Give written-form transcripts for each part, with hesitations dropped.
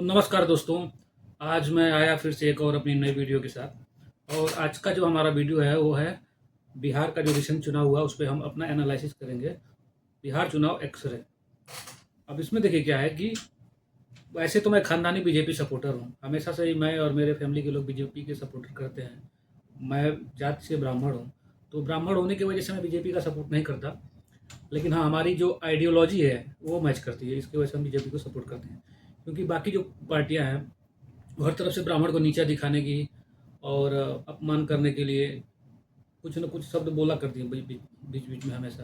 नमस्कार दोस्तों। आज मैं आया फिर से एक और अपनी नई वीडियो के साथ। और आज का जो हमारा वीडियो है वो है बिहार का जो रिसेंट चुनाव हुआ उस पे हम अपना एनालिसिस करेंगे। बिहार चुनाव एक्सरे। अब इसमें देखिए क्या है कि वैसे तो मैं खानदानी बीजेपी सपोर्टर हूँ, हमेशा से ही मैं और मेरे फैमिली के लोग बीजेपी के सपोर्टर करते हैं। मैं जाति से ब्राह्मण हूँ, तो ब्राह्मण होने की वजह से मैं बीजेपी का सपोर्ट नहीं करता। लेकिन हाँ, हमारी जो आइडियोलॉजी है वो मैच करती है, इसकी वजह से हम बीजेपी को सपोर्ट करते हैं। क्योंकि बाकी जो पार्टियां हैं वो हर तरफ से ब्राह्मण को नीचा दिखाने की और अपमान करने के लिए कुछ न कुछ शब्द बोला करती है बीच बीच में हमेशा।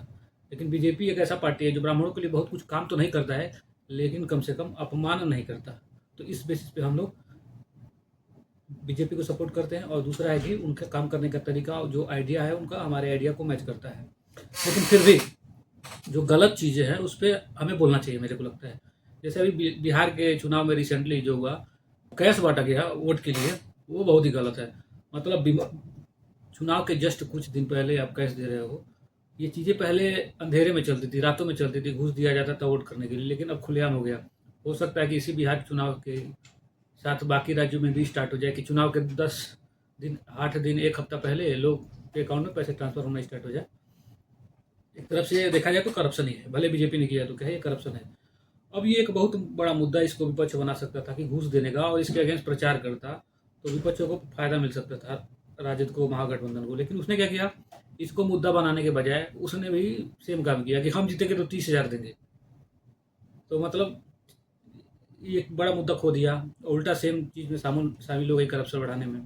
लेकिन बीजेपी एक ऐसा पार्टी है जो ब्राह्मणों के लिए बहुत कुछ काम तो नहीं करता है, लेकिन कम से कम अपमान नहीं करता। तो इस बेसिस पे हम लोग बीजेपी को सपोर्ट करते हैं। और दूसरा है कि उनका काम करने का तरीका, जो आइडिया है उनका, हमारे आइडिया को मैच करता है। लेकिन फिर भी जो गलत चीज़ें हैं उस पर हमें बोलना चाहिए, मेरे को लगता है। जैसे अभी बिहार के चुनाव में रिसेंटली जो हुआ, कैश बांटा गया वोट के लिए, वो बहुत ही गलत है। मतलब चुनाव के जस्ट कुछ दिन पहले आप कैश दे रहे हो। ये चीज़ें पहले अंधेरे में चलती थी, रातों में चलती थी, घूस दिया जाता था वोट करने के लिए, लेकिन अब खुलेआम हो गया। हो सकता है कि इसी बिहार के चुनाव के साथ बाकी राज्यों में भी स्टार्ट हो जाए कि चुनाव के 10 दिन, 8 दिन, एक हफ्ता पहले लोग के अकाउंट में पैसे ट्रांसफर होना स्टार्ट हो जाए। एक तरफ से देखा जाए तो करप्शन ही है, भले बीजेपी ने किया तो क्या है, ये करप्शन है। अब ये एक बहुत बड़ा मुद्दा इसको विपक्ष बना सकता था कि घूस देने का, और इसके अगेंस्ट प्रचार करता तो विपक्षों को फायदा मिल सकता था, राजद को, महागठबंधन को। लेकिन उसने क्या किया, इसको मुद्दा बनाने के बजाय उसने भी सेम काम किया कि हम जीतेंगे तो 30,000 देंगे। तो मतलब ये एक बड़ा मुद्दा खो दिया, उल्टा सेम चीज़ में शामिल हो गई करप्शन बढ़ाने में।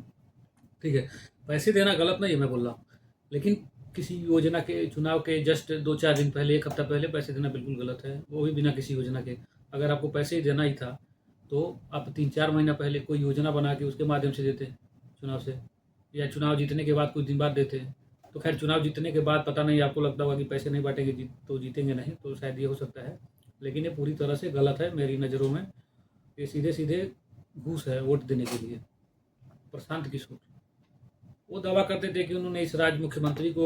ठीक है, पैसे देना गलत नहीं है, मैं बोल रहा हूँ। लेकिन किसी योजना के चुनाव के जस्ट 2-4 दिन पहले, एक हफ्ता पहले पैसे देना बिल्कुल गलत है, वो भी बिना किसी योजना के। अगर आपको पैसे ही देना ही था तो आप 3-4 महीना पहले कोई योजना बना के उसके माध्यम से देते चुनाव से, या चुनाव जीतने के बाद कुछ दिन बाद देते। तो खैर, चुनाव जीतने के बाद पता नहीं, आपको लगता होगा कि पैसे नहीं बांटेंगे तो जीतेंगे नहीं, तो शायद ये हो सकता है। लेकिन ये पूरी तरह से गलत है मेरी नज़रों में। ये सीधे सीधे घूस है वोट देने के लिए। प्रशांत किशोर वो दावा करते थे कि उन्होंने इस राज्य मुख्यमंत्री को,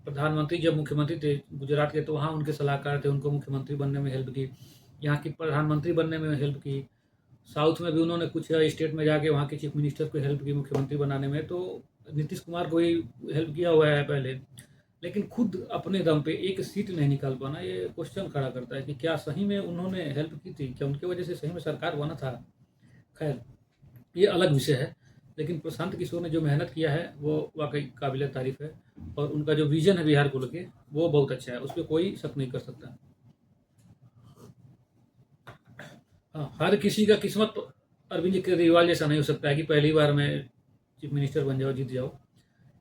प्रधानमंत्री जब मुख्यमंत्री थे गुजरात के, तो वहाँ उनके सलाहकार थे, उनको मुख्यमंत्री बनने में हेल्प की, यहाँ की प्रधानमंत्री बनने में हेल्प की। साउथ में भी उन्होंने कुछ स्टेट में जाके वहाँ के चीफ मिनिस्टर को हेल्प की मुख्यमंत्री बनाने में। तो नीतीश कुमार को ही हेल्प किया हुआ है पहले। लेकिन खुद अपने दम पे एक सीट नहीं निकाल पाना, ये क्वेश्चन खड़ा करता है कि क्या सही में उन्होंने हेल्प की थी, क्या उनकी वजह से सही में सरकार बना था। खैर, ये अलग विषय है। लेकिन प्रशांत किशोर ने जो मेहनत किया है वो वाकई काबिल तारीफ है। और उनका जो विजन है बिहार को लेके वो बहुत अच्छा है, उस पर कोई शक नहीं कर सकता। हाँ, हर किसी का किस्मत तो अरविंद केजरीवाल जैसा नहीं हो सकता है कि पहली बार में चीफ मिनिस्टर बन जाओ, जीत जाओ।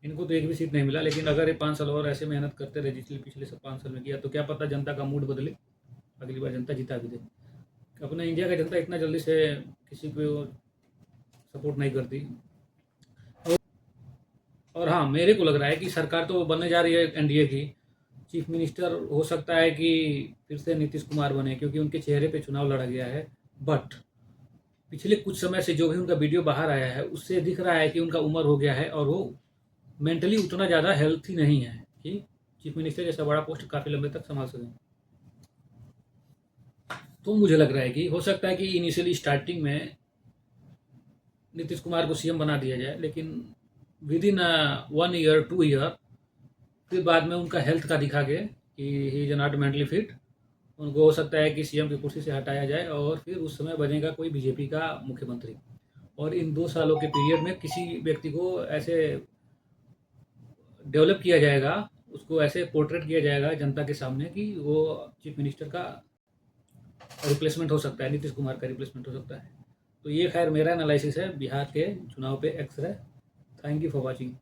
इनको तो एक भी सीट नहीं मिला। लेकिन अगर ये 5 साल और ऐसे मेहनत करते रहे जितने पिछले सब 5 साल में किया, तो क्या पता जनता का मूड बदले, अगली बार जनता जिता भी दे। अपने इंडिया का जनता इतना जल्दी से किसी को सपोर्ट नहीं करती। और हाँ, मेरे को लग रहा है कि सरकार तो बनने जा रही है एनडीए की। चीफ मिनिस्टर हो सकता है कि फिर से नीतीश कुमार बने, क्योंकि उनके चेहरे पे चुनाव लड़ा गया है। बट पिछले कुछ समय से जो भी उनका वीडियो बाहर आया है उससे दिख रहा है कि उनका उम्र हो गया है और वो मेंटली उतना ज़्यादा हेल्थी नहीं है कि चीफ मिनिस्टर जैसा बड़ा पोस्ट काफ़ी लंबे तक संभाल सकें। तो मुझे लग रहा है कि हो सकता है कि इनिशियली स्टार्टिंग में नीतीश कुमार को सीएम बना दिया जाए, लेकिन विद इन 1 ईयर 2 ईयर फिर बाद में उनका हेल्थ का दिखा के कि he is not mentally fit, उनको हो सकता है कि सीएम की कुर्सी से हटाया जाए और फिर उस समय बनेगा कोई बीजेपी का मुख्यमंत्री। और इन 2 सालों के पीरियड में किसी व्यक्ति को ऐसे डेवलप किया जाएगा, उसको ऐसे पोर्ट्रेट किया जाएगा जनता के सामने कि वो चीफ मिनिस्टर का रिप्लेसमेंट हो सकता है, नीतीश कुमार का रिप्लेसमेंट हो सकता है। तो ये खैर मेरा एनालिसिस है बिहार के चुनाव पे x-ray. Thank you for watching.